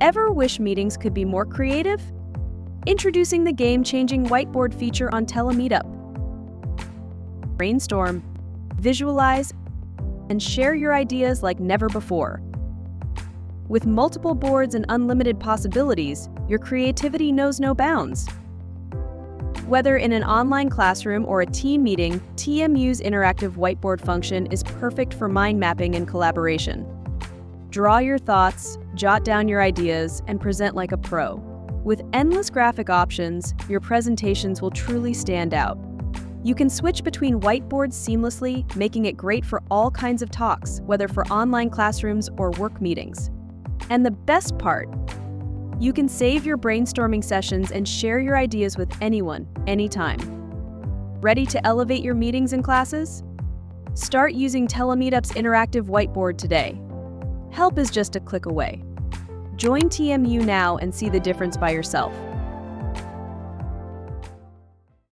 Ever wish meetings could be more creative? Introducing the game-changing Whiteboard feature on TeleMeetUp. Brainstorm, visualize, and share your ideas like never before. With multiple boards and unlimited possibilities, your creativity knows no bounds. Whether in an online classroom or a team meeting, TMU's interactive whiteboard function is perfect for mind mapping and collaboration. Draw your thoughts, jot down your ideas, and present like a pro. With endless graphic options, your presentations will truly stand out. You can switch between whiteboards seamlessly, making it great for all kinds of talks, whether for online classrooms or work meetings. And the best part, you can save your brainstorming sessions and share your ideas with anyone, anytime. Ready to elevate your meetings and classes? Start using TeleMeetUp's interactive whiteboard today. Help is just a click away. Join TMU now and see the difference by yourself.